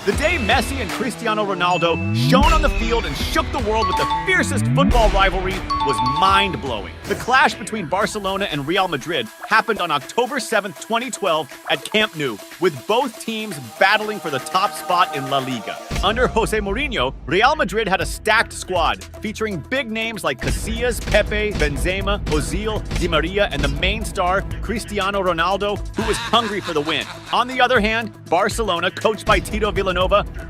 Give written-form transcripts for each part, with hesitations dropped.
The day Messi and Cristiano Ronaldo shone on the field and shook the world with the fiercest football rivalry was mind-blowing. The clash between Barcelona and Real Madrid happened on October 7, 2012 at Camp Nou, with both teams battling for the top spot in La Liga. Under Jose Mourinho, Real Madrid had a stacked squad, featuring big names like Casillas, Pepe, Benzema, Ozil, Di Maria, and the main star, Cristiano Ronaldo, who was hungry for the win. On the other hand, Barcelona, coached by Tito Vilanova,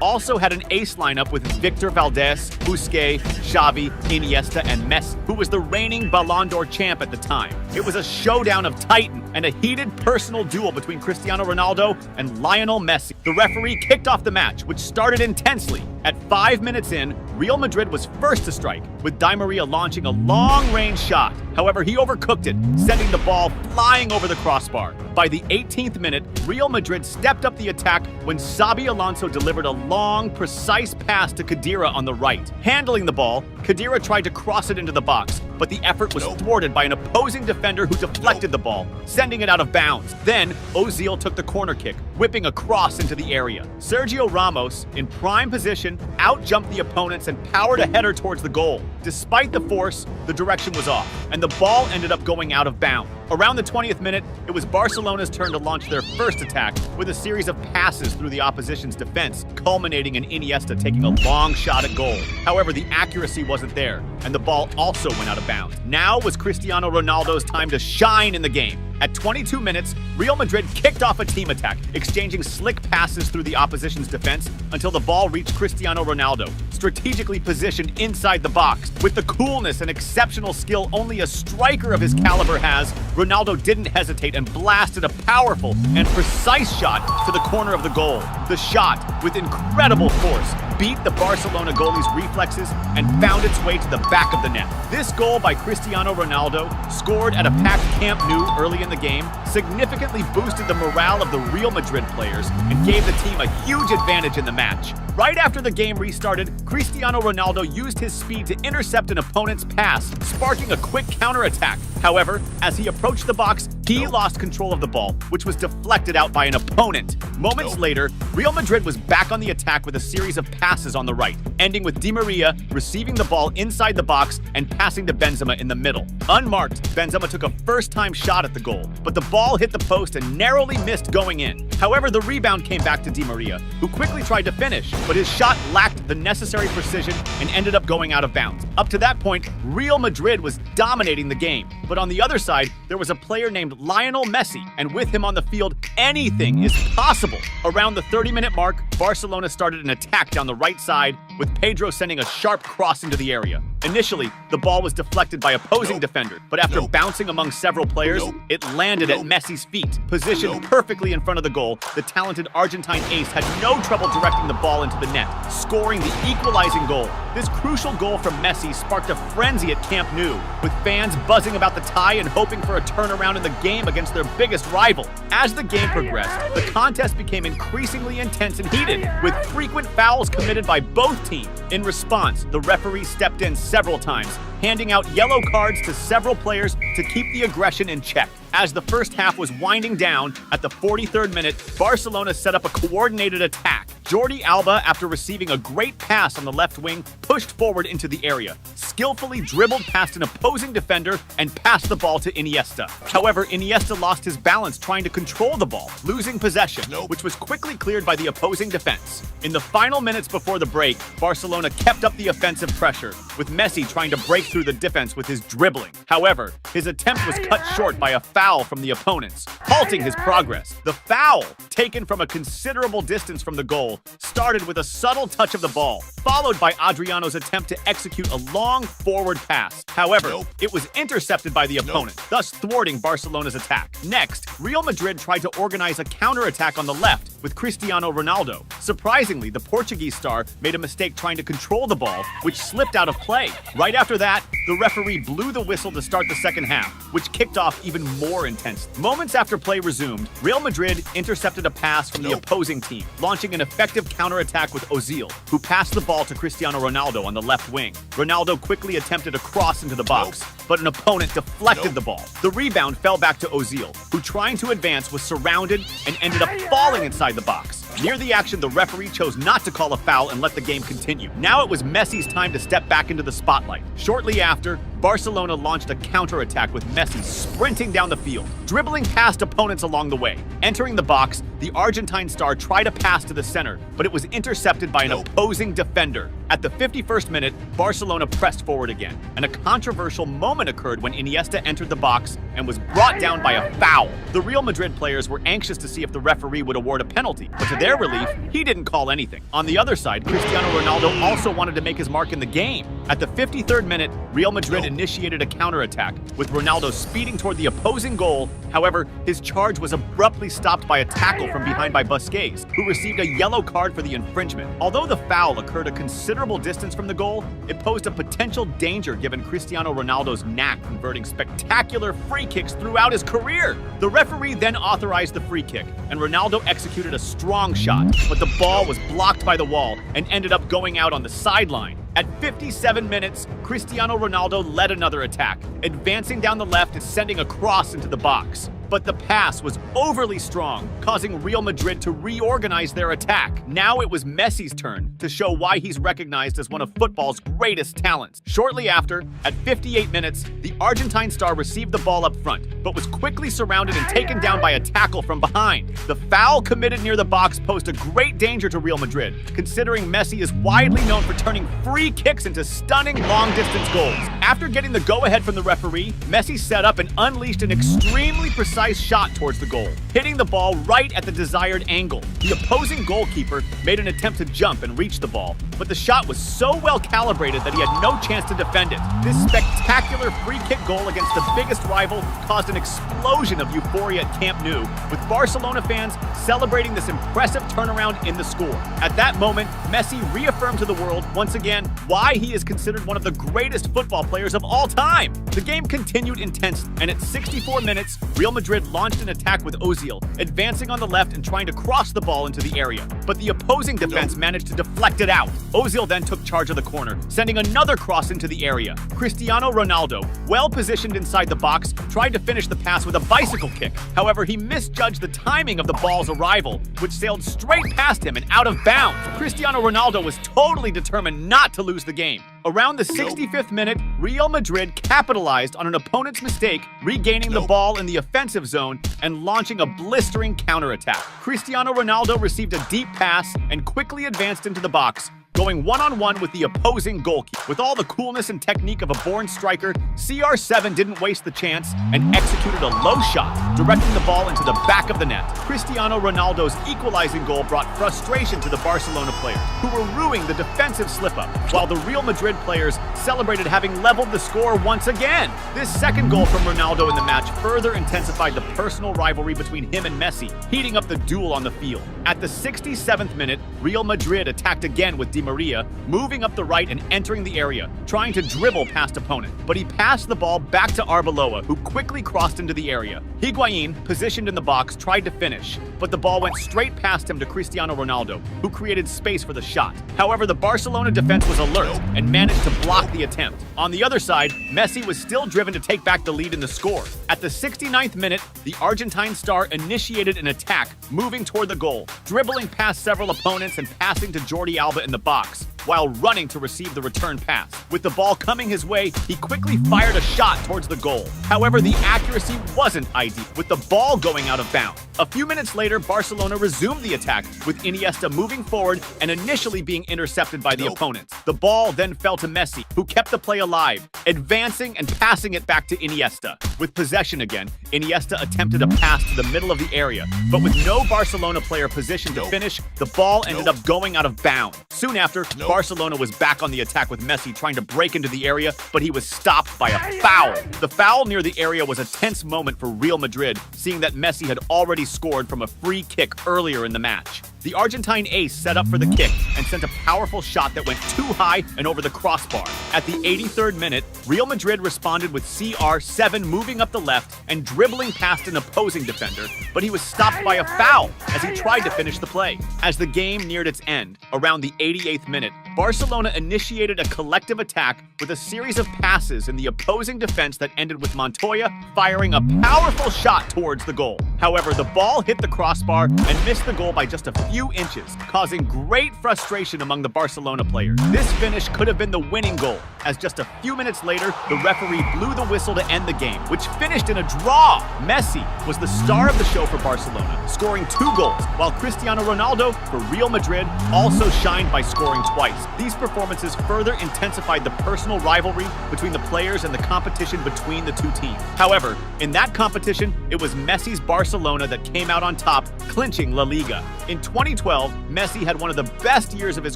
also had an ace lineup with Victor Valdés, Busquets, Xavi, Iniesta, and Messi, who was the reigning Ballon d'Or champ at the time. It was a showdown of titan and a heated personal duel between Cristiano Ronaldo and Lionel Messi. The referee kicked off the match, which started intensely. At 5 minutes in, Real Madrid was first to strike, with Di Maria launching a long-range shot. However, he overcooked it, sending the ball flying over the crossbar. By the 18th minute, Real Madrid stepped up the attack when Xabi Alonso delivered a long, precise pass to Khedira on the right. Handling the ball, Khedira tried to cross it into the box, but the effort was thwarted by an opposing defender who deflected the ball, sending it out of bounds. Then, Ozil took the corner kick, whipping a cross into the area. Sergio Ramos, in prime position, out-jumped the opponents and powered a header towards the goal. Despite the force, the direction was off, and the ball ended up going out of bounds. Around the 20th minute, it was Barcelona's turn to launch their first attack with a series of passes through the opposition's defense, culminating in Iniesta taking a long shot at goal. However, the accuracy wasn't there, and the ball also went out of bounds. Now was Cristiano Ronaldo's time to shine in the game. At 22 minutes, Real Madrid kicked off a team attack, exchanging slick passes through the opposition's defense until the ball reached Cristiano Ronaldo, strategically positioned inside the box. With the coolness and exceptional skill only a striker of his caliber has, Ronaldo didn't hesitate and blasted a powerful and precise shot to the corner of the goal. The shot, with incredible force, beat the Barcelona goalie's reflexes and found its way to the back of the net. This goal by Cristiano Ronaldo, scored at a packed Camp Nou early in the game, significantly boosted the morale of the Real Madrid players and gave the team a huge advantage in the match. Right after the game restarted, Cristiano Ronaldo used his speed to intercept an opponent's pass, sparking a quick counterattack. However, as he approached the box, he lost control of the ball, which was deflected out by an opponent. Moments later, Real Madrid was back on the attack with a series of passes on the right, ending with Di Maria receiving the ball inside the box and passing to Benzema in the middle. Unmarked, Benzema took a first-time shot at the goal, but the ball hit the post and narrowly missed going in. However, the rebound came back to Di Maria, who quickly tried to finish, but his shot lacked the necessary precision and ended up going out of bounds. Up to that point, Real Madrid was dominating the game, but on the other side, there was a player named Lionel Messi, and with him on the field, anything is possible. Around the 30-minute mark, Barcelona started an attack down the right side, with Pedro sending a sharp cross into the area. Initially, the ball was deflected by opposing defenders, but after bouncing among several players, it landed at Messi's feet. Positioned perfectly in front of the goal, the talented Argentine ace had no trouble directing the ball into the net, scoring the equalizing goal. This crucial goal from Messi sparked a frenzy at Camp Nou, with fans buzzing about the tie and hoping for a turnaround in the game against their biggest rival. As the game progressed, the contest became increasingly intense and heated, with frequent fouls committed by both teams. In response, the referee stepped in several times, handing out yellow cards to several players to keep the aggression in check. As the first half was winding down, at the 43rd minute, Barcelona set up a coordinated attack. Jordi Alba, after receiving a great pass on the left wing, pushed forward into the area, skillfully dribbled past an opposing defender and passed the ball to Iniesta. However, Iniesta lost his balance trying to control the ball, losing possession, which was quickly cleared by the opposing defense. In the final minutes before the break, Barcelona kept up the offensive pressure, with Messi trying to break through the defense with his dribbling. However, his attempt was cut short by a foul from the opponents, halting his progress. The foul, taken from a considerable distance from the goal, started with a subtle touch of the ball, followed by Adriano's attempt to execute a long forward pass. However, it was intercepted by the opponent, thus thwarting Barcelona's attack. Next, Real Madrid tried to organize a counterattack on the left with Cristiano Ronaldo. Surprisingly, the Portuguese star made a mistake trying to control the ball, which slipped out of play. Right after that, the referee blew the whistle to start the second half, which kicked off even more intense. Moments after play resumed, Real Madrid intercepted a pass from the opposing team, launching an effective counterattack with Ozil, who passed the ball to Cristiano Ronaldo on the left wing. Ronaldo quickly attempted a cross into the box, but an opponent deflected the ball. The rebound fell back to Ozil, who, trying to advance, was surrounded and ended up falling inside the box. Near the action, the referee chose not to call a foul and let the game continue. Now it was Messi's time to step back into the spotlight. Shortly after, Barcelona launched a counterattack with Messi sprinting down the field, dribbling past opponents along the way. Entering the box, the Argentine star tried a pass to the center, but it was intercepted by an opposing defender. At the 51st minute, Barcelona pressed forward again, and a controversial moment occurred when Iniesta entered the box and was brought down by a foul. The Real Madrid players were anxious to see if the referee would award a penalty, but to their relief, he didn't call anything. On the other side, Cristiano Ronaldo also wanted to make his mark in the game. At the 53rd minute, Real Madrid initiated a counterattack, with Ronaldo speeding toward the opposing goal. However, his charge was abruptly stopped by a tackle from behind by Busquets, who received a yellow card for the infringement. Although the foul occurred a considerable distance from the goal, it posed a potential danger given Cristiano Ronaldo's knack converting spectacular free kicks throughout his career. The referee then authorized the free kick, and Ronaldo executed a strong shot, but the ball was blocked by the wall and ended up going out on the sideline. At 57 minutes, Cristiano Ronaldo led another attack, advancing down the left and sending a cross into the box. But the pass was overly strong, causing Real Madrid to reorganize their attack. Now it was Messi's turn to show why he's recognized as one of football's greatest talents. Shortly after, at 58 minutes, the Argentine star received the ball up front, but was quickly surrounded and taken down by a tackle from behind. The foul committed near the box posed a great danger to Real Madrid, considering Messi is widely known for turning free kicks into stunning long-distance goals. After getting the go-ahead from the referee, Messi set up and unleashed an extremely precise shot towards the goal, hitting the ball right at the desired angle. The opposing goalkeeper made an attempt to jump and reach the ball, but the shot was so well calibrated that he had no chance to defend it. This spectacular free kick goal against the biggest rival caused an explosion of euphoria at Camp Nou, with Barcelona fans celebrating this impressive turnaround in the score. At that moment, Messi reaffirmed to the world once again why he is considered one of the greatest football players of all time. The game continued intense, and at 64 minutes, Real Madrid launched an attack with Ozil, advancing on the left and trying to cross the ball into the area. But the opposing defense managed to deflect it out. Ozil then took charge of the corner, sending another cross into the area. Cristiano Ronaldo, well positioned inside the box, tried to finish the pass with a bicycle kick. However, he misjudged the timing of the ball's arrival, which sailed straight past him and out of bounds. Cristiano Ronaldo was totally determined not to lose the game. Around the 65th minute, Real Madrid capitalized on an opponent's mistake, regaining the ball in the offensive zone and launching a blistering counterattack. Cristiano Ronaldo received a deep pass and quickly advanced into the box, going one-on-one with the opposing goalkeeper. With all the coolness and technique of a born striker, CR7 didn't waste the chance and executed a low shot, directing the ball into the back of the net. Cristiano Ronaldo's equalizing goal brought frustration to the Barcelona players, who were ruining the defensive slip-up, while the Real Madrid players celebrated having leveled the score once again. This second goal from Ronaldo in the match further intensified the personal rivalry between him and Messi, heating up the duel on the field. At the 67th minute, Real Madrid attacked again with Di Maria, moving up the right and entering the area, trying to dribble past opponent. But he passed the ball back to Arbeloa, who quickly crossed into the area. Higuain, positioned in the box, tried to finish, but the ball went straight past him to Cristiano Ronaldo, who created space for the shot. However, the Barcelona defense was alert and managed to block the attempt. On the other side, Messi was still driven to take back the lead in the score. At the 69th minute, the Argentine star initiated an attack, moving toward the goal, dribbling past several opponents and passing to Jordi Alba in the box, while running to receive the return pass. With the ball coming his way, he quickly fired a shot towards the goal. However, the accuracy wasn't ideal, with the ball going out of bounds. A few minutes later, Barcelona resumed the attack, with Iniesta moving forward and initially being intercepted by the opponents. The ball then fell to Messi, who kept the play alive, advancing and passing it back to Iniesta. With possession again, Iniesta attempted a pass to the middle of the area, but with no Barcelona player positioned to finish, the ball ended up going out of bounds. Soon after, Barcelona was back on the attack with Messi trying to break into the area, but he was stopped by a foul. The foul near the area was a tense moment for Real Madrid, seeing that Messi had already scored from a free kick earlier in the match. The Argentine ace set up for the kick and sent a powerful shot that went too high and over the crossbar. At the 83rd minute, Real Madrid responded with CR7 moving up the left and dribbling past an opposing defender, but he was stopped by a foul as he tried to finish the play. As the game neared its end, around the 88th minute, Barcelona initiated a collective attack with a series of passes in the opposing defense that ended with Montoya firing a powerful shot towards the goal. However, the ball hit the crossbar and missed the goal by just a few few inches, causing great frustration among the Barcelona players. This finish could have been the winning goal, as just a few minutes later, the referee blew the whistle to end the game, which finished in a draw. Messi was the star of the show for Barcelona, scoring 2 goals, while Cristiano Ronaldo for Real Madrid also shined by scoring twice. These performances further intensified the personal rivalry between the players and the competition between the two teams. However, in that competition, it was Messi's Barcelona that came out on top, clinching La Liga. In 2012, Messi had one of the best years of his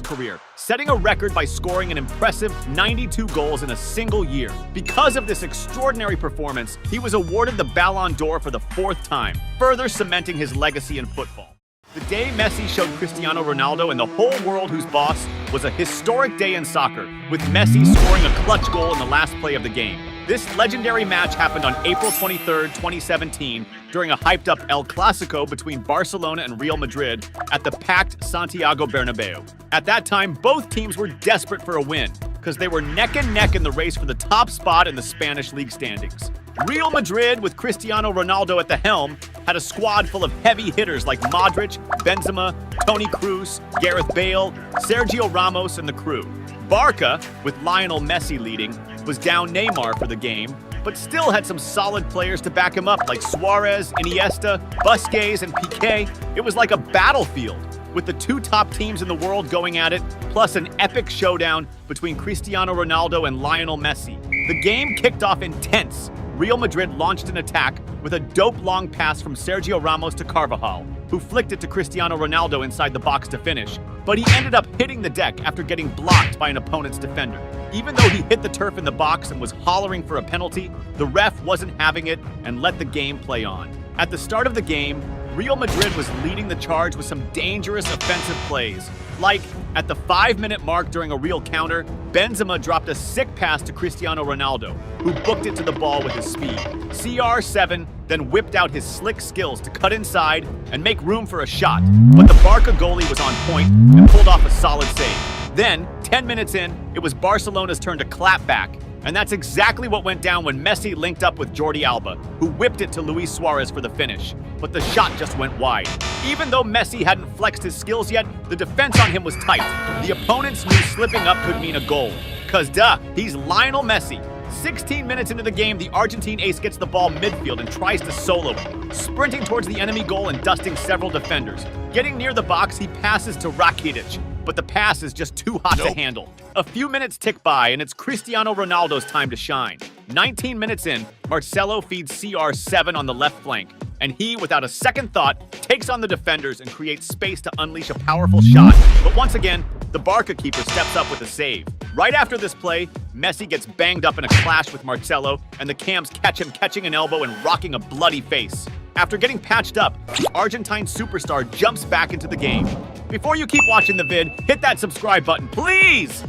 career, setting a record by scoring an impressive 92 goals in a single year. Because of this extraordinary performance, he was awarded the Ballon d'Or for the 4th time, further cementing his legacy in football. The day Messi showed Cristiano Ronaldo and the whole world who's boss was a historic day in soccer, with Messi scoring a clutch goal in the last play of the game. This legendary match happened on April 23, 2017, during a hyped-up El Clásico between Barcelona and Real Madrid at the packed Santiago Bernabeu. At that time, both teams were desperate for a win, because they were neck and neck in the race for the top spot in the Spanish league standings. Real Madrid, with Cristiano Ronaldo at the helm, had a squad full of heavy hitters like Modric, Benzema, Toni Kroos, Gareth Bale, Sergio Ramos, and the crew. Barca, with Lionel Messi leading, was down Neymar for the game, but still had some solid players to back him up like Suarez, Iniesta, Busquets, and Piqué. It was like a battlefield, with the 2 top teams in the world going at it, plus an epic showdown between Cristiano Ronaldo and Lionel Messi. The game kicked off intense. Real Madrid launched an attack with a dope long pass from Sergio Ramos to Carvajal, who flicked it to Cristiano Ronaldo inside the box to finish, but he ended up hitting the deck after getting blocked by an opponent's defender. Even though he hit the turf in the box and was hollering for a penalty, the ref wasn't having it and let the game play on. At the start of the game, Real Madrid was leading the charge with some dangerous offensive plays. Like, at the 5-minute mark during a real counter, Benzema dropped a sick pass to Cristiano Ronaldo, who booked it to the ball with his speed. CR7 then whipped out his slick skills to cut inside and make room for a shot, but the Barca goalie was on point and pulled off a solid save. Then, 10 minutes in, it was Barcelona's turn to clap back, and that's exactly what went down when Messi linked up with Jordi Alba, who whipped it to Luis Suarez for the finish. But the shot just went wide. Even though Messi hadn't flexed his skills yet, the defense on him was tight. The opponents knew slipping up could mean a goal. Cause duh, he's Lionel Messi. 16 minutes into the game, the Argentine ace gets the ball midfield and tries to solo it, sprinting towards the enemy goal and dusting several defenders. Getting near the box, he passes to Rakitic, but the pass is just too hot to handle. A few minutes tick by, and it's Cristiano Ronaldo's time to shine. 19 minutes in, Marcelo feeds CR7 on the left flank, and he, without a second thought, takes on the defenders and creates space to unleash a powerful shot. But once again, the Barca keeper steps up with a save. Right after this play, Messi gets banged up in a clash with Marcelo, and the cams catch him catching an elbow and rocking a bloody face. After getting patched up, the Argentine superstar jumps back into the game. Before you keep watching the vid, hit that subscribe button, please!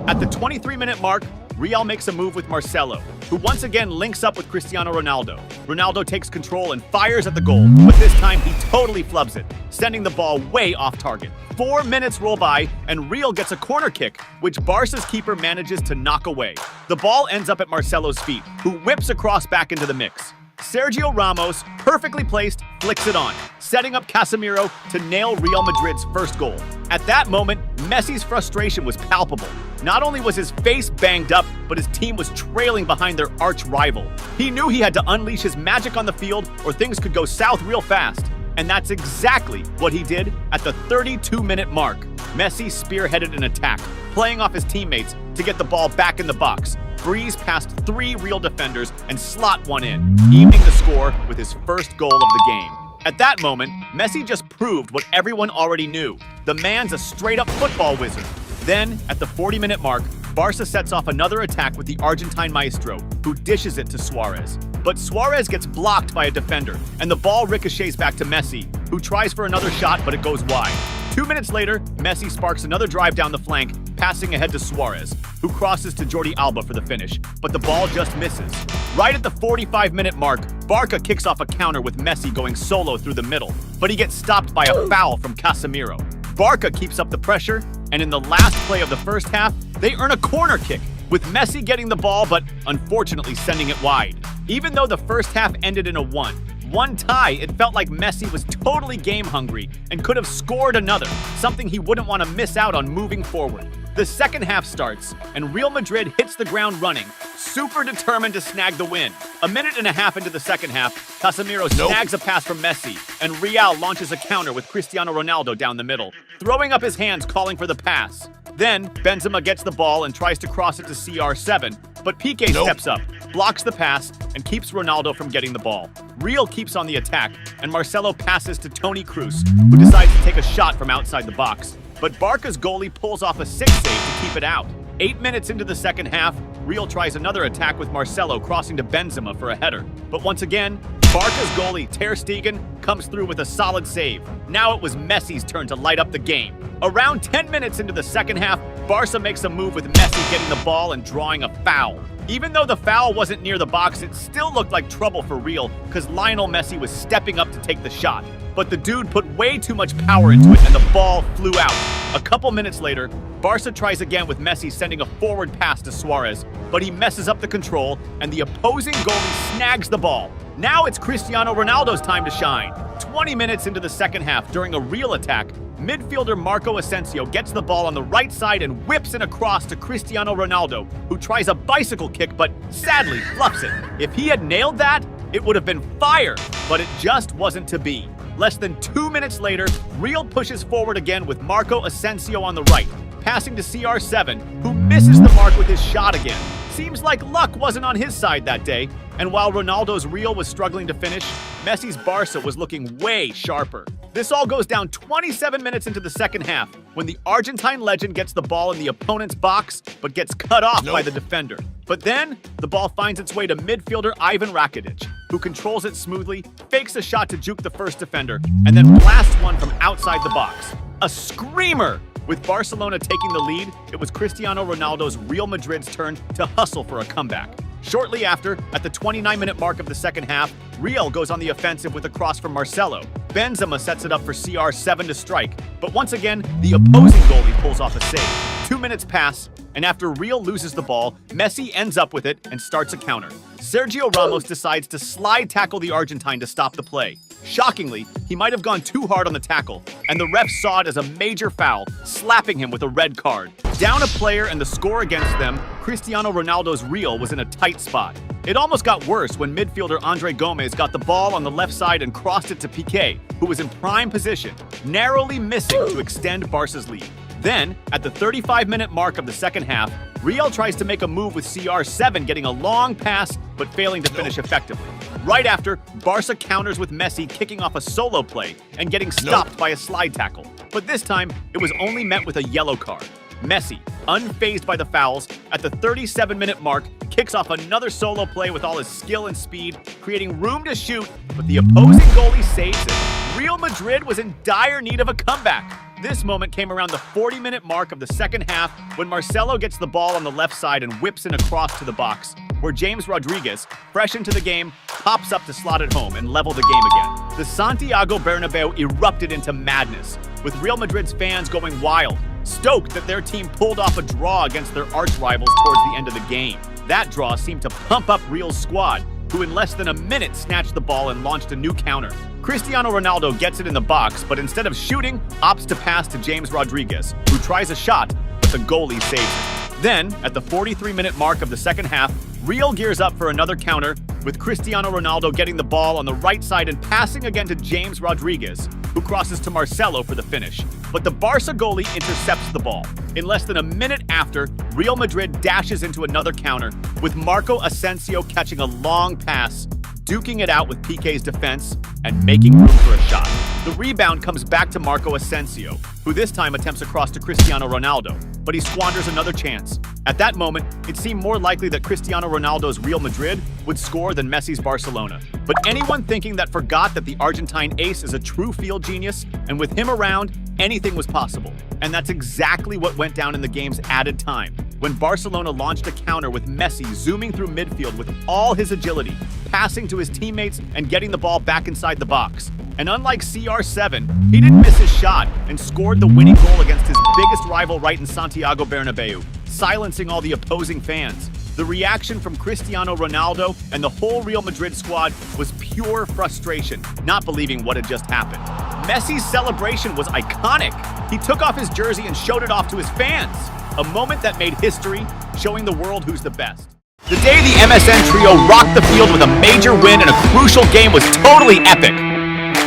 At the 23-minute mark, Real makes a move with Marcelo, who once again links up with Cristiano Ronaldo. Ronaldo takes control and fires at the goal, but this time he totally flubs it, sending the ball way off target. 4 minutes roll by, and Real gets a corner kick, which Barca's keeper manages to knock away. The ball ends up at Marcelo's feet, who whips across back into the mix. Sergio Ramos, perfectly placed, flicks it on, setting up Casemiro to nail Real Madrid's first goal. At that moment, Messi's frustration was palpable. Not only was his face banged up, but his team was trailing behind their arch rival. He knew he had to unleash his magic on the field or things could go south real fast. And that's exactly what he did at the 32-minute mark. Messi spearheaded an attack, playing off his teammates to get the ball back in the box, breeze past 3 Real defenders, and slot one in, evening the score with his first goal of the game. At that moment, Messi just proved what everyone already knew. The man's a straight-up football wizard. Then, at the 40-minute mark, Barca sets off another attack with the Argentine maestro, who dishes it to Suarez. But Suarez gets blocked by a defender, and the ball ricochets back to Messi, who tries for another shot, but it goes wide. 2 minutes later, Messi sparks another drive down the flank, passing ahead to Suarez, who crosses to Jordi Alba for the finish, but the ball just misses. Right at the 45-minute mark, Barca kicks off a counter with Messi going solo through the middle, but he gets stopped by a foul from Casemiro. Barca keeps up the pressure, and in the last play of the first half, they earn a corner kick, with Messi getting the ball but unfortunately sending it wide. Even though the first half ended in a 1-1 one tie, it felt like Messi was totally game hungry and could have scored another, something he wouldn't want to miss out on moving forward. The second half starts, and Real Madrid hits the ground running, super determined to snag the win. A minute and a half into the second half, Casemiro snags a pass from Messi, and Real launches a counter with Cristiano Ronaldo down the middle, throwing up his hands calling for the pass. Then, Benzema gets the ball and tries to cross it to CR7, but Piqué steps up, blocks the pass, and keeps Ronaldo from getting the ball. Real keeps on the attack, and Marcelo passes to Toni Kroos, who decides to take a shot from outside the box. But Barca's goalie pulls off a sick save to keep it out. 8 minutes into the second half, Real tries another attack with Marcelo crossing to Benzema for a header. But once again, Barca's goalie, Ter Stegen, comes through with a solid save. Now it was Messi's turn to light up the game. Around 10 minutes into the second half, Barca makes a move with Messi getting the ball and drawing a foul. Even though the foul wasn't near the box, it still looked like trouble for Real because Lionel Messi was stepping up to take the shot. But the dude put way too much power into it and the ball flew out. A couple minutes later, Barca tries again with Messi sending a forward pass to Suarez, but he messes up the control and the opposing goalie snags the ball. Now it's Cristiano Ronaldo's time to shine. 20 minutes into the second half, during a Real attack, midfielder Marco Asensio gets the ball on the right side and whips it across to Cristiano Ronaldo, who tries a bicycle kick but sadly fluffs it. If he had nailed that, it would have been fire, but it just wasn't to be. Less than 2 minutes later, Real pushes forward again with Marco Asensio on the right, passing to CR7, who misses the mark with his shot again. Seems like luck wasn't on his side that day, and while Ronaldo's Real was struggling to finish, Messi's Barca was looking way sharper. This all goes down 27 minutes into the second half, when the Argentine legend gets the ball in the opponent's box, but gets cut off by the defender. But then, the ball finds its way to midfielder Ivan Rakitic, who controls it smoothly, fakes a shot to juke the first defender, and then blasts one from outside the box. A screamer! With Barcelona taking the lead, it was Cristiano Ronaldo's Real Madrid's turn to hustle for a comeback. Shortly after, at the 29-minute mark of the second half, Real goes on the offensive with a cross from Marcelo. Benzema sets it up for CR7 to strike, but once again, the opposing goalie pulls off a save. 2 minutes pass, and after Real loses the ball, Messi ends up with it and starts a counter. Sergio Ramos decides to slide tackle the Argentine to stop the play. Shockingly, he might have gone too hard on the tackle, and the ref saw it as a major foul, slapping him with a red card. Down a player and the score against them, Cristiano Ronaldo's Real was in a tight spot. It almost got worse when midfielder Andre Gomez got the ball on the left side and crossed it to Piqué, who was in prime position, narrowly missing to extend Barca's lead. Then, at the 35-minute mark of the second half, Real tries to make a move with CR7 getting a long pass but failing to finish effectively. Right after, Barca counters with Messi kicking off a solo play and getting stopped by a slide tackle. But this time, it was only met with a yellow card. Messi, unfazed by the fouls, at the 37-minute mark, kicks off another solo play with all his skill and speed, creating room to shoot, but the opposing goalie saves it. Real Madrid was in dire need of a comeback. This moment came around the 40-minute mark of the second half when Marcelo gets the ball on the left side and whips it across to the box, where James Rodriguez, fresh into the game, pops up to slot it home and level the game again. The Santiago Bernabeu erupted into madness, with Real Madrid's fans going wild, stoked that their team pulled off a draw against their arch-rivals towards the end of the game. That draw seemed to pump up Real's squad, who in less than a minute snatched the ball and launched a new counter. Cristiano Ronaldo gets it in the box, but instead of shooting, opts to pass to James Rodriguez, who tries a shot, but the goalie saves it. Then, at the 43-minute mark of the second half, Real gears up for another counter, with Cristiano Ronaldo getting the ball on the right side and passing again to James Rodriguez, who crosses to Marcelo for the finish. But the Barca goalie intercepts the ball. In less than a minute after, Real Madrid dashes into another counter, with Marco Asensio catching a long pass, duking it out with Piqué's defense, and making room for a shot. The rebound comes back to Marco Asensio, who this time attempts a cross to Cristiano Ronaldo, but he squanders another chance. At that moment, it seemed more likely that Cristiano Ronaldo's Real Madrid would score than Messi's Barcelona. But anyone thinking that forgot that the Argentine ace is a true field genius, and with him around, anything was possible. And that's exactly what went down in the game's added time, when Barcelona launched a counter with Messi zooming through midfield with all his agility, passing to his teammates and getting the ball back inside the box. And unlike CR7, he didn't miss his shot and scored the winning goal against his biggest rival right in Santiago Bernabeu, silencing all the opposing fans. The reaction from Cristiano Ronaldo and the whole Real Madrid squad was pure frustration, not believing what had just happened. Messi's celebration was iconic. He took off his jersey and showed it off to his fans. A moment that made history, showing the world who's the best. The day the MSN trio rocked the field with a major win in a crucial game was totally epic.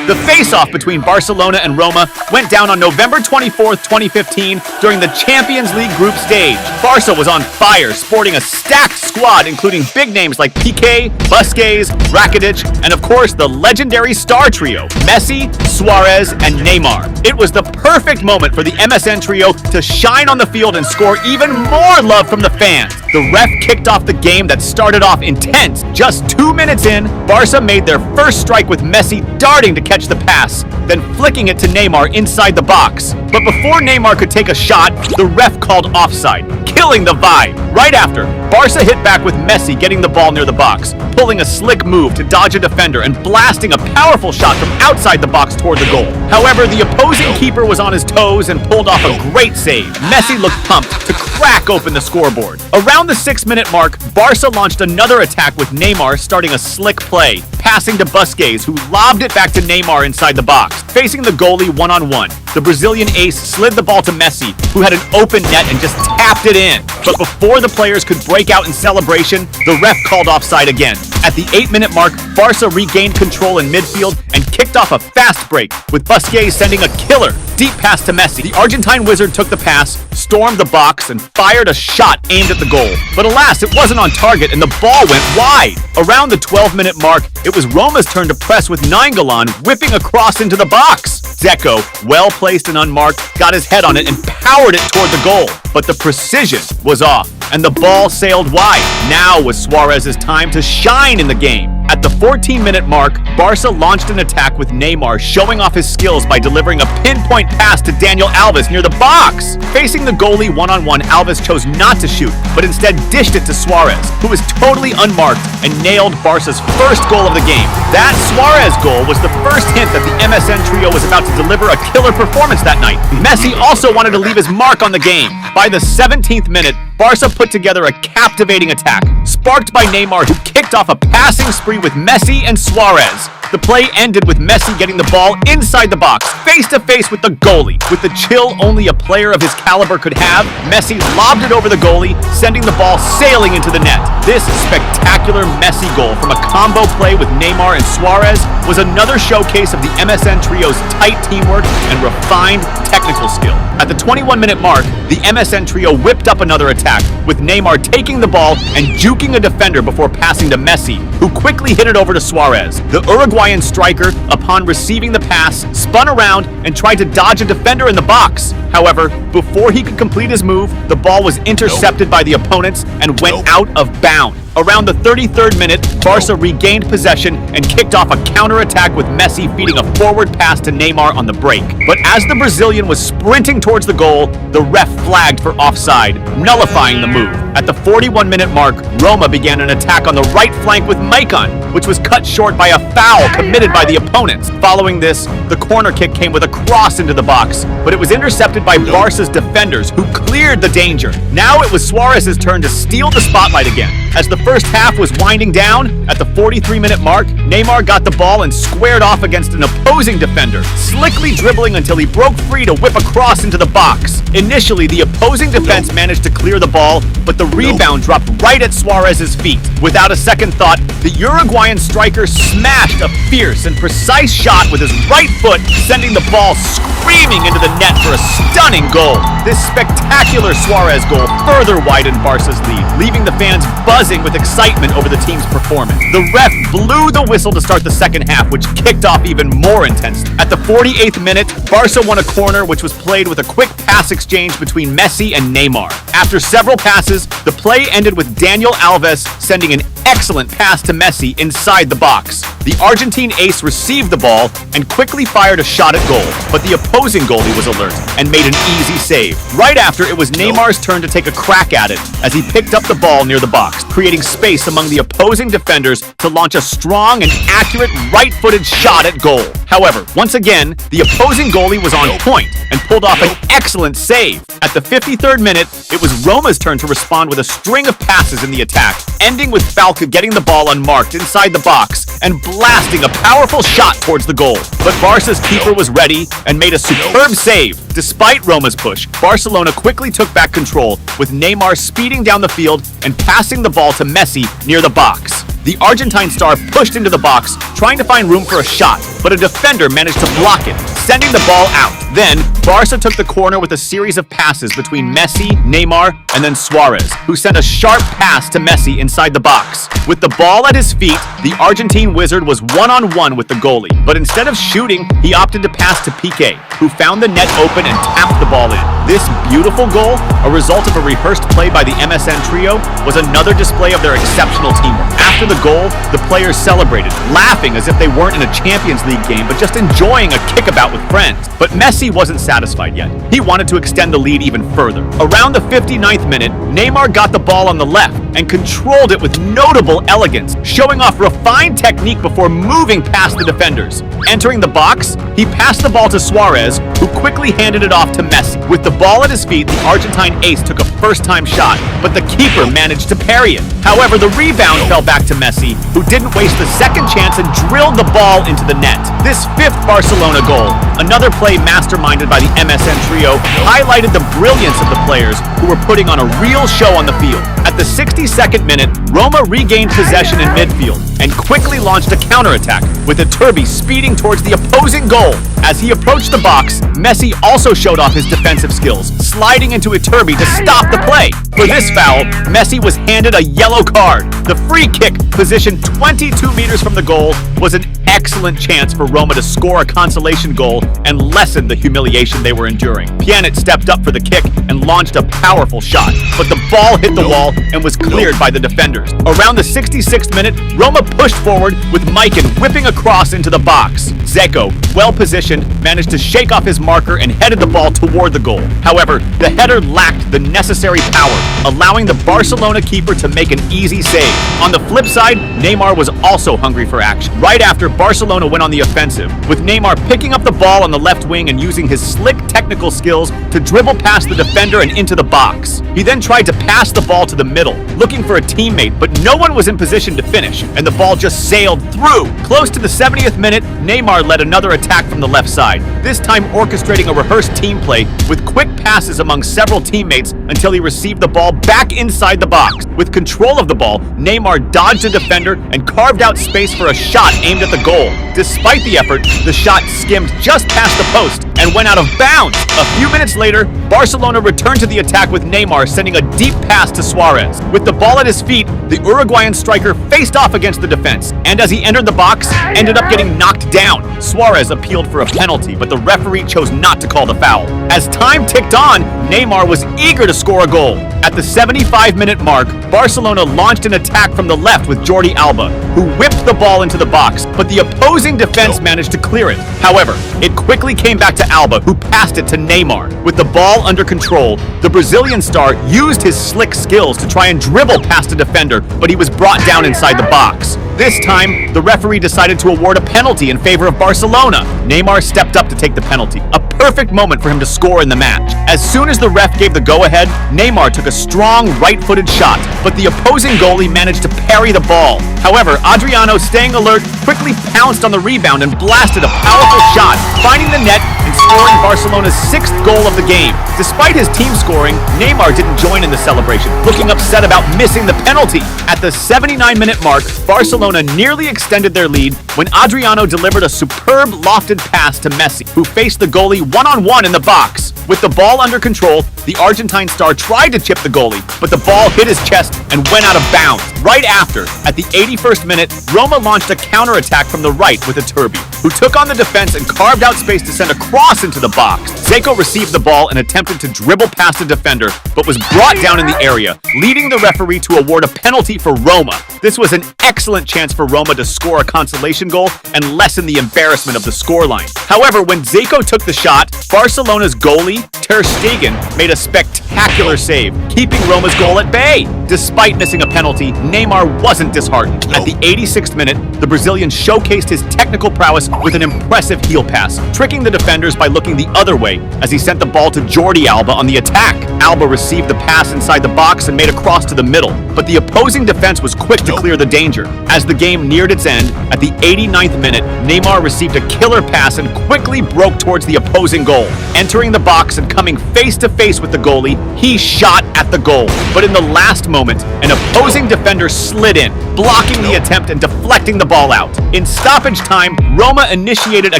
The face-off between Barcelona and Roma went down on November 24th, 2015 during the Champions League group stage. Barca was on fire, sporting a stacked squad including big names like Piqué, Busquets, Rakitic, and of course the legendary star trio, Messi, Suarez, and Neymar. It was the perfect moment for the MSN trio to shine on the field and score even more love from the fans. The ref kicked off the game that started off intense. Just 2 minutes in, Barca made their first strike with Messi darting to catch the pass, then flicking it to Neymar inside the box. But before Neymar could take a shot, the ref called offside, killing the vibe. Right after, Barca hit back with Messi getting the ball near the box, pulling a slick move to dodge a defender and blasting a powerful shot from outside the box toward the goal. However, the opposing keeper was on his toes and pulled off a great save. Messi looked pumped to crack open the scoreboard. Around the 6-minute mark, Barca launched another attack with Neymar starting a slick play, passing to Busquets, who lobbed it back to Neymar inside the box. Facing the goalie one-on-one, the Brazilian ace slid the ball to Messi, who had an open net and just tapped it in. But before the players could break out in celebration, the ref called offside again. At the 8-minute mark, Barca regained control in midfield and kicked off a fast break, with Busquets sending a killer deep pass to Messi. The Argentine wizard took the pass, stormed the box, and fired a shot aimed at the goal. But alas, it wasn't on target and the ball went wide. Around the 12-minute mark, it was Roma's turn to press with Nainggolan whipping across into the box. Dzeko, well placed and unmarked, got his head on it and powered it toward the goal. But the precision was off, and the ball sailed wide. Now was Suarez's time to shine in the game. At the 14-minute mark, Barca launched an attack with Neymar showing off his skills by delivering a pinpoint pass to Daniel Alves near the box. Facing the goalie one-on-one, Alves chose not to shoot, but instead dished it to Suarez, who was totally unmarked and nailed Barca's first goal of the game. That Suarez goal was the first hint that the MSN trio was about to deliver a killer performance that night. Messi also wanted to leave his mark on the game. By the 17th minute, Barca put together a captivating attack, sparked by Neymar, who kicked off a passing spree with Messi and Suarez. The play ended with Messi getting the ball inside the box, face-to-face with the goalie. With the chill only a player of his caliber could have, Messi lobbed it over the goalie, sending the ball sailing into the net. This spectacular Messi goal from a combo play with Neymar and Suarez was another showcase of the MSN trio's tight teamwork and refined technical skill. At the 21-minute mark, the MSN trio whipped up another attack, with Neymar taking the ball and juking a defender before passing to Messi, who quickly hit it over to Suarez. The Uruguayan striker, upon receiving the pass, spun around and tried to dodge a defender in the box. However, before he could complete his move, the ball was intercepted by the opponents and went out of bounds. Around the 33rd minute, Barca regained possession and kicked off a counter-attack with Messi feeding a forward pass to Neymar on the break. But as the Brazilian was sprinting towards the goal, the ref flagged for offside, nullifying the move. At the 41-minute mark, Roma began an attack on the right flank with Maicon, which was cut short by a foul committed by the opponents. Following this, the corner kick came with a cross into the box, but it was intercepted by Barca's defenders, who cleared the danger. Now it was Suarez's turn to steal the spotlight again. As the first half was winding down, at the 43-minute mark, Neymar got the ball and squared off against an opposing defender, slickly dribbling until he broke free to whip across into the box. Initially, the opposing defense managed to clear the ball, but the rebound dropped right at Suarez's feet. Without a second thought, the Uruguayan striker smashed a fierce and precise shot with his right foot, sending the ball screaming into the net for a stunning goal. This spectacular Suarez goal further widened Barca's lead, leaving the fans buzzing with excitement over the team's performance. The ref blew the whistle to start the second half, which kicked off even more intensely. At the 48th minute, Barca won a corner, which was played with a quick pass exchange between Messi and Neymar. After several passes, the play ended with Daniel Alves sending an excellent pass to Messi inside the box. The Argentine ace received the ball and quickly fired a shot at goal, but the opposing goalie was alert and made an easy save. Right after, it was Neymar's turn to take a crack at it as he picked up the ball near the box, creating space among the opposing defenders to launch a strong and accurate right-footed shot at goal. However, once again, the opposing goalie was on point and pulled off an excellent save. At the 53rd minute, it was Roma's turn to respond with a string of passes in the attack, ending with Falca getting the ball unmarked inside the box and blasting a powerful shot towards the goal. But Barca's keeper was ready and made a superb save. Despite Roma's push, Barcelona quickly took back control, with Neymar speeding down the field and passing the ball to Messi near the box. The Argentine star pushed into the box, trying to find room for a shot, but a defender managed to block it, sending the ball out. Then, Barca took the corner with a series of passes between Messi, Neymar, and then Suarez, who sent a sharp pass to Messi inside the box. With the ball at his feet, the Argentine wizard was one-on-one with the goalie, but instead of shooting, he opted to pass to Piqué, who found the net open and tapped the ball in. This beautiful goal, a result of a rehearsed play by the MSN trio, was another display of their exceptional teamwork. After the goal, the players celebrated, laughing as if they weren't in a Champions League game, but just enjoying a kickabout with friends. But Messi wasn't satisfied yet. He wanted to extend the lead even further. Around the 59th minute, Neymar got the ball on the left and controlled it with notable elegance, showing off refined technique before moving past the defenders. Entering the box, he passed the ball to Suarez, who quickly handed it off to Messi. With the ball at his feet, the Argentine ace took a first-time shot, but the keeper managed to parry it. However, the rebound fell back to Messi, who didn't waste the second chance and drilled the ball into the net. This fifth Barcelona goal, another play masterminded by the MSN trio, highlighted the brilliance of the players who were putting on a real show on the field. At the 62nd minute, Roma regained possession in midfield and quickly launched a counterattack, with Iturbi speeding towards the opposing goal. As he approached the box, Messi also showed off his defensive skills, sliding into Iturbi to stop the play. For this foul, Messi was handed a yellow card. The free kick, positioned 22 meters from the goal, was an excellent chance for Roma to score a consolation goal and lessen the humiliation they were enduring. Pjanic stepped up for the kick and launched a powerful shot, but the ball hit the wall and was cleared by the defenders. Around the 66th minute, Roma pushed forward with Mikan whipping across into the box. Dzeko, well positioned, managed to shake off his marker and headed the ball toward the goal. However, the header lacked the necessary power, allowing the Barcelona keeper to make an easy save. On the flip side, Neymar was also hungry for action. Right after, Barcelona went on the offensive, with Neymar picking up the ball on the left wing and using his slick technical skills to dribble past the defender and into the box. He then tried to pass the ball to the middle, looking for a teammate, but no one was in position to finish, and the ball just sailed through. Close to the 70th minute, Neymar led another attack from the left side, this time orchestrating a rehearsed team play with quick passes among several teammates until he received the ball back inside the box. With control of the ball, Neymar dodged a defender and carved out space for a shot aimed at the goal. Despite the effort, the shot skimmed just past the post and went out of bounds. A few minutes later, Barcelona returned to the attack with Neymar sending a deep pass to Suarez. With the ball at his feet, the Uruguayan striker faced off against the defense, and as he entered the box, ended up getting knocked down. Suarez appealed for a penalty, but the referee chose not to call the foul. As time ticked on, Neymar was eager to score a goal. At the 75-minute mark, Barcelona launched an attack from the left with Jordi Alba, who whipped the ball into the box, but the opposing defense managed to clear it. However, it quickly came back to Alba, who passed it to Neymar. With the ball under control, the Brazilian star used his slick skills to try and dribble past a defender, but he was brought down inside the box. This time, the referee decided to award a penalty in favor of Barcelona. Neymar stepped up to take the penalty, a perfect moment for him to score in the match. As soon as the ref gave the go-ahead, Neymar took a strong right-footed shot, but the opposing goalie managed to parry the ball. However, Adriano, staying alert, quickly pounced on the rebound and blasted a powerful shot, finding the net and scoring Barcelona's 6th goal of the game. Despite his team scoring, Neymar didn't join in the celebration, looking upset about missing the penalty. At the 79-minute mark, Barcelona nearly extended their lead when Adriano delivered a superb lofted pass to Messi, who faced the goalie one-on-one in the box. With the ball under control, the Argentine star tried to chip the goalie, but the ball hit his chest and went out of bounds. Right after, at the 81st minute, Roma launched a counterattack from the right with Iturbi, who took on the defense and carved out space to send a cross into the box. Dzeko received the ball and attempted to dribble past the defender, but was brought down in the area, leading the referee to award a penalty for Roma. This was an excellent chance for Roma to score a consolation goal and lessen the embarrassment of the scoreline. However, when Dzeko took the shot, Barcelona's goalie, Ter Stegen, made a spectacular save, keeping Roma's goal at bay. Despite missing a penalty, Neymar wasn't disheartened. At the 86th minute, the Brazilian showcased his technical prowess with an impressive heel pass, tricking the defenders by looking the other way as he sent the ball to Jordi Alba on the attack. Alba received the pass inside the box and made a cross to the middle, but the opposing defense was quick to clear the danger. As the game neared its end, at the 89th minute, Neymar received a killer pass and quickly broke towards the opposing goal. Entering the box and coming face-to-face with the goalie, he shot at the goal. But in the last moment, an opposing defender slid in, blocking the attempt and deflecting the ball out. In stoppage time, Roma initiated a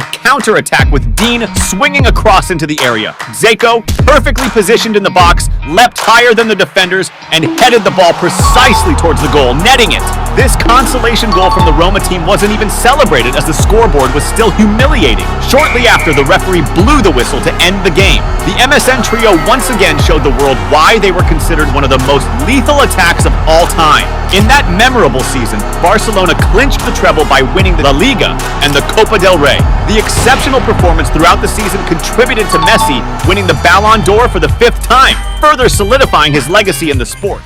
counter-attack with Dean swinging across into the area. Dzeko, perfectly positioned in the box, leapt higher than the defenders and headed the ball precisely towards the goal, netting it. This consolation goal from the Roma team wasn't even celebrated as the scoreboard was still humiliating. Shortly after, the referee blew the whistle to end the game. The MSN trio once again showed the world why they were considered one of the most lethal attacks of all time. In that memorable season, Barcelona clinched the treble by winning the La Liga and the Copa del Rey. The exceptional performance throughout the season contributed to Messi winning the Ballon d'Or for the 5th time, further solidifying his legacy in the sport.